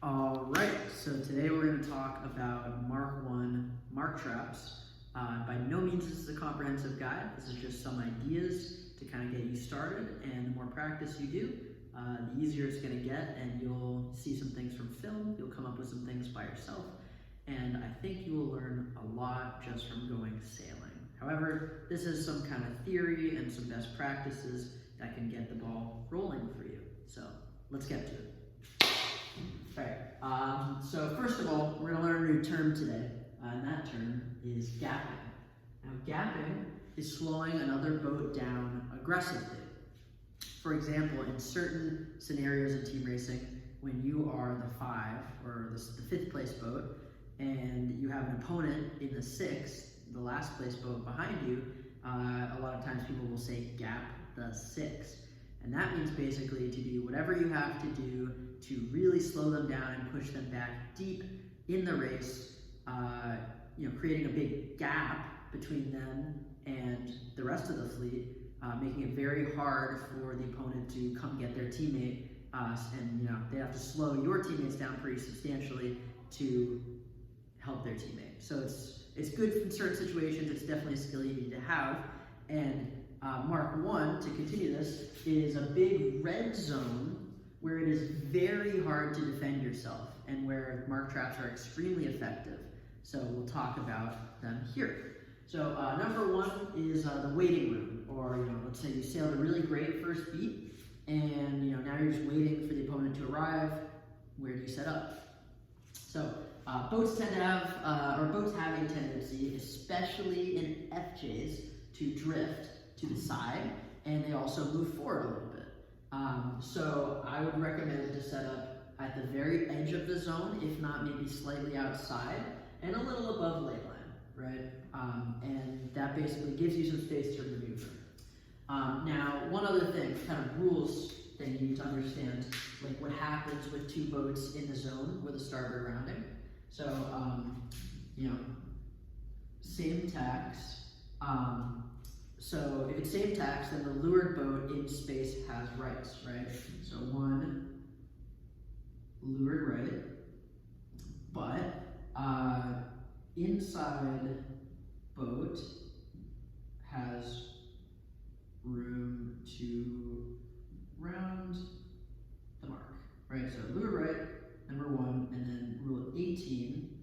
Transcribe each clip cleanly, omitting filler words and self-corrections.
All right, so today we're going to talk about Mark 1 mark traps. By no means this is a comprehensive guide. This is just some ideas to kind of get you started, and the more practice you do, the easier it's going to get, and you'll see some things from film, you'll come up with some things by yourself, and I think you will learn a lot just from going sailing. However, this is some kind of theory and some best practices that can get the ball rolling for you. So let's get to it. Alright, so first of all, we're going to learn a new term today, and that term is gapping. Now, gapping is slowing another boat down aggressively. For example, in certain scenarios in team racing, when you are the 5 or the 5th place boat, and you have an opponent in the 6th, the last place boat behind you, a lot of times people will say gap the 6th. And that means basically to do whatever you have to do to really slow them down and push them back deep in the race, creating a big gap between them and the rest of the fleet, making it very hard for the opponent to come get their teammate, and they have to slow your teammates down pretty substantially to help their teammate. So it's good in certain situations. It's definitely a skill you need to have. And Mark 1, to continue this, is a big red zone where it is very hard to defend yourself and where mark traps are extremely effective. So we'll talk about them here. So number 1 is the waiting room, or let's say you sailed a really great first beat, and now you're just waiting for the opponent to arrive. Where do you set up? So boats tend to have, boats have a tendency, especially in FJs, to drift to the side, and they also move forward a little bit. So I would recommend to set up at the very edge of the zone, if not maybe slightly outside, and a little above ley line, right? And that basically gives you some space to maneuver. Now, one other thing, kind of rules that you need to understand, like what happens with 2 boats in the zone with a starboard rounding. So, same tacks. So if it's same tacks, then the lured boat in space has rights, right? So 1 lured right, but inside boat has room to round the mark, right? So lured right, number 1, and then rule 18.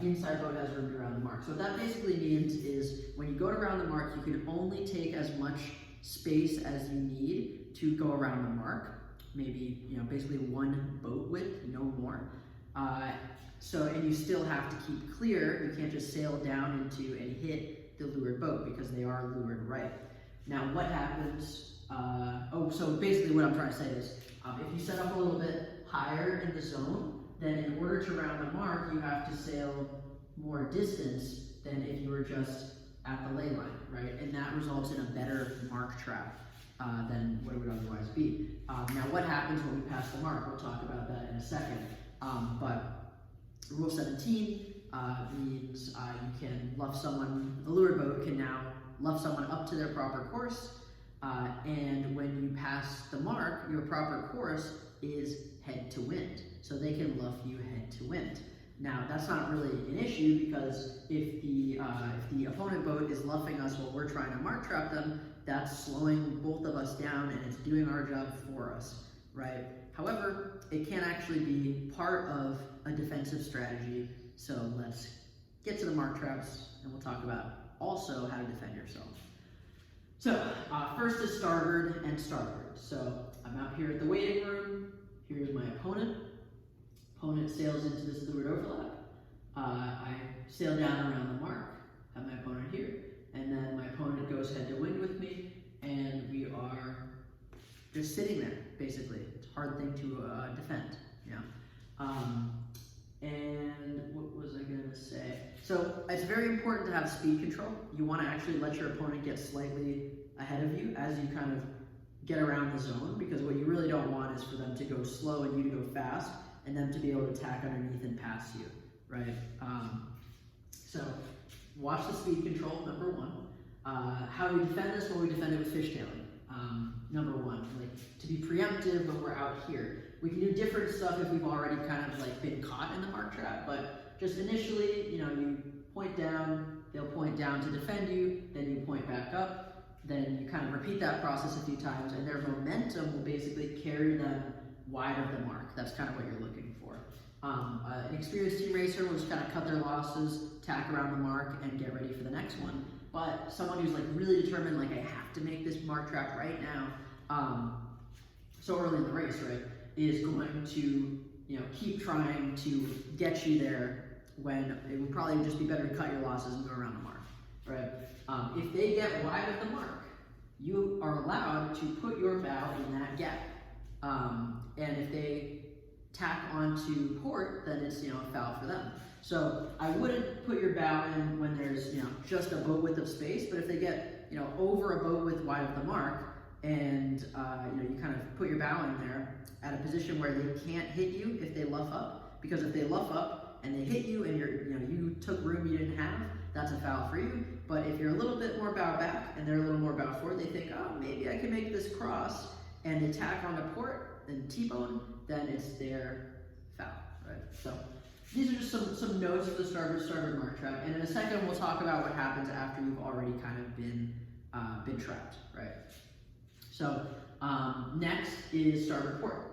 Inside boat has room to round the mark. So what that basically means is when you go to round the mark, you can only take as much space as you need to go around the mark. Maybe, basically 1 boat width, no more. And you still have to keep clear. You can't just sail down into and hit the lured boat because they are lured right. Now what happens, so basically what I'm trying to say is, if you set up a little bit higher in the zone, then in order to round the mark, you have to sail more distance than if you were just at the ley line, right? And that results in a better mark trap than what it would otherwise be. Now, what happens when we pass the mark? We'll talk about that in a second. But Rule 17 means you can luff someone, the lured boat can now luff someone up to their proper course, and when you pass the mark, your proper course is head to wind. So they can luff you head to wind. Now that's not really an issue because if the opponent boat is luffing us while we're trying to mark trap them, that's slowing both of us down and it's doing our job for us, right? However, it can actually be part of a defensive strategy. So let's get to the mark traps and we'll talk about also how to defend yourself. So first is starboard and starboard. So I'm out here at the waiting room. Here's my opponent. Opponent sails into this leeward overlap. I sail down around the mark, have my opponent here, and then my opponent goes head to wind with me, and we are just sitting there, basically. It's a hard thing to defend, and what was I gonna say? So it's very important to have speed control. You wanna actually let your opponent get slightly ahead of you as you kind of get around the zone, because what you really don't want is for them to go slow and you to go fast, and them to be able to tack underneath and pass you, right? So watch the speed control, number 1. How do we defend this? Well, we defend it with fishtailing. Number 1, like to be preemptive when we're out here. We can do different stuff if we've already kind of like been caught in the mark trap, but just initially, you know, you point down, they'll point down to defend you, then you point back up, then you kind of repeat that process a few times, and their momentum will basically carry them wide of the mark. That's kind of what you're looking for. An experienced team racer will just kind of cut their losses, tack around the mark, and get ready for the next one. But someone who's like really determined, like I have to make this mark trap right now, so early in the race, right, is going to, you know, keep trying to get you there when it would probably just be better to cut your losses and go around the mark, right? If they get wide of the mark, you are allowed to put your bow in that gap. And if they tack onto port, then it's, you know, a foul for them. So I wouldn't put your bow in when there's, you know, just a boat width of space, but if they get, you know, over a boat width wide of the mark, and you know, you kind of put your bow in there at a position where they can't hit you if they luff up, because if they luff up and they hit you and you took room you didn't have, that's a foul for you. But if you're a little bit more bow back and they're a little more bow forward, they think, oh, maybe I can make this cross, and they tack onto port and T-bone, then it's their foul, right? So these are just some notes for the starboard mark trap, and in a second we'll talk about what happens after you've already kind of been trapped, right? So next is starboard-port.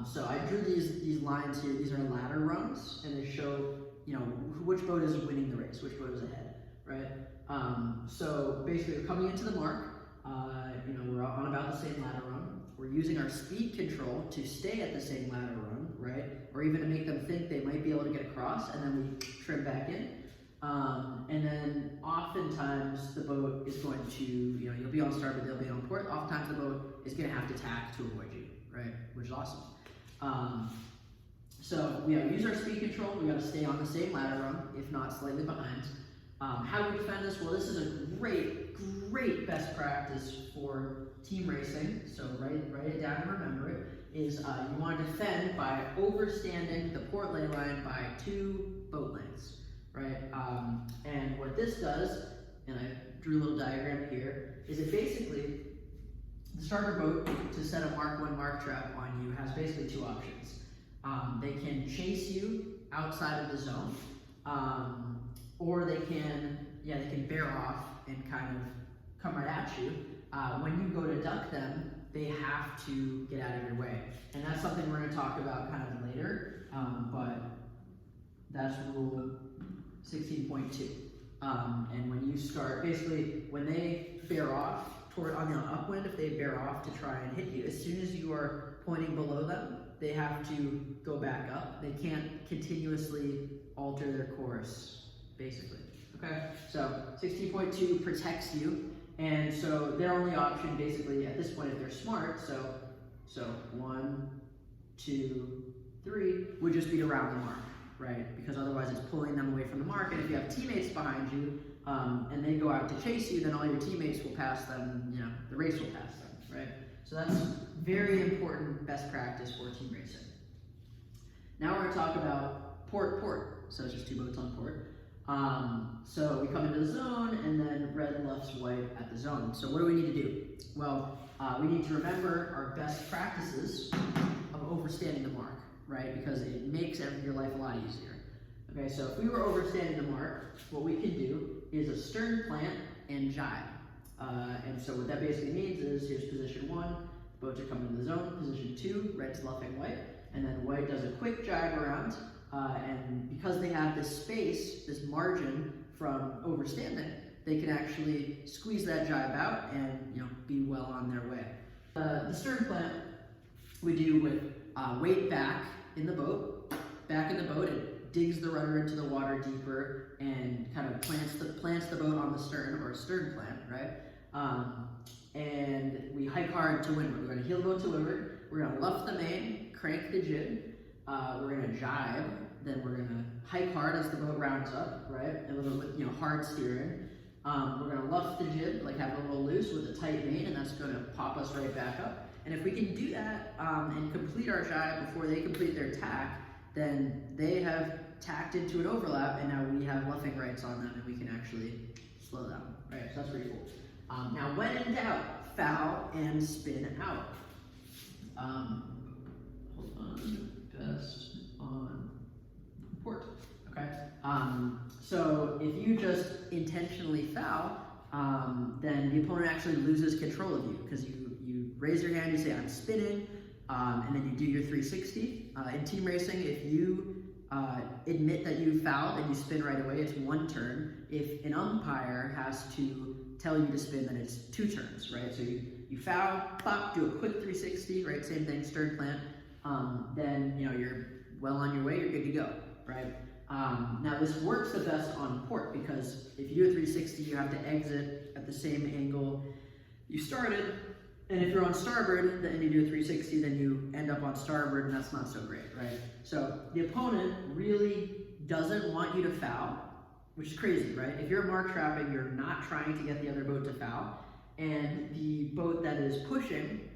So I drew these lines here. These are ladder rungs, and they show, you know, which boat is winning the race, which boat is ahead, right? So basically, we're coming into the mark. You know, we're on about the same ladder rung. We're using our speed control to stay at the same ladder rung, right? Or even to make them think they might be able to get across, and then we trim back in. And then oftentimes the boat is going to, you know, you'll be on starboard, they'll be on port. Oftentimes the boat is going to have to tack to avoid you, right? Which is awesome. So we use our speed control. We got to stay on the same ladder rung, if not slightly behind. How do we defend this? Well, this is a great best practice for team racing. So write it down and remember it. Is you want to defend by overstanding the port lay line by 2 boat lengths, right? And what this does, and I drew a little diagram here, is it basically, the starter boat to set a Mark 1 mark trap on you has basically 2 options. They can chase you outside of the zone, or they can bear off and kind of come right at you. When you go to duck them, they have to get out of your way. And that's something we're going to talk about kind of later, but that's rule 16.2. And when you start, basically, when they bear off, on the upwind, if they bear off to try and hit you, as soon as you are pointing below them, they have to go back up. They can't continuously alter their course, basically. Okay, so 16.2 protects you, and so their only option, basically, at this point, if they're smart, so 1, 2, 3, would just be around the mark, right? Because otherwise it's pulling them away from the mark, and if you have teammates behind you, and they go out to chase you, then all your teammates will pass them, you know, the race will pass them, right? So that's very important best practice for team racing. Now we're going to talk about port. So it's just 2 boats on port. So we come into the zone, and then red luffs white at the zone. So what do we need to do? Well, we need to remember our best practices of overstanding the mark, right? Because it makes your life a lot easier. Okay, so if we were overstanding the mark, what we can do is a stern plant and jibe. And so what that basically means is, here's position 1, boats are coming into the zone. Position 2, red's luffing white, and then white does a quick jibe around. And because they have this space, this margin from overstanding, they can actually squeeze that jibe out and, you know, be well on their way. The stern plant we do with weight back in the boat. It digs the rudder into the water deeper and kind of plants the boat on the stern, or a stern plant, right? And we hike hard to windward. We're going to heel the boat to windward. We're going to luff the main, crank the jib. We're going to jibe. Then we're going to hike hard as the boat rounds up, right? A little bit, you know, hard steering. We're going to luff the jib, like have it a little loose with a tight main, and that's going to pop us right back up. And if we can do that and complete our jibe before they complete their tack, then they have tacked into an overlap, and now we have luffing rights on them, and we can actually slow them. Right, so that's pretty cool. Now, when in doubt, foul and spin out. fun best on port. Okay. So if you just intentionally foul, then the opponent actually loses control of you because you raise your hand, you say I'm spinning, and then you do your 360. In team racing, if you admit that you fouled and you spin right away, it's 1 turn. If an umpire has to tell you to spin, then it's 2 turns, right? So you foul, pop, do a quick 360, right? Same thing, stern plant. Then you're well on your way, you're good to go, right? Now this works the best on port because if you do a 360, you have to exit at the same angle you started, and if you're on starboard and you do a 360, then you end up on starboard, and that's not so great, right? So the opponent really doesn't want you to foul, which is crazy, right? If you're mark trapping, you're not trying to get the other boat to foul, and the boat that is pushing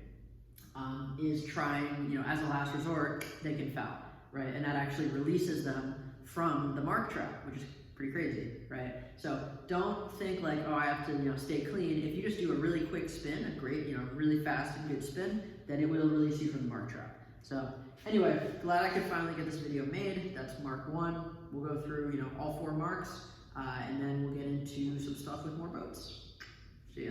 is trying, as a last resort, they can foul, right? And that actually releases them from the mark trap, which is pretty crazy, right? So don't think like, oh, I have to, stay clean. If you just do a really quick spin, a great, really fast and good spin, then it will release you from the mark trap. So anyway, glad I could finally get this video made. That's mark 1. We'll go through, all 4 marks, and then we'll get into some stuff with more boats. See ya.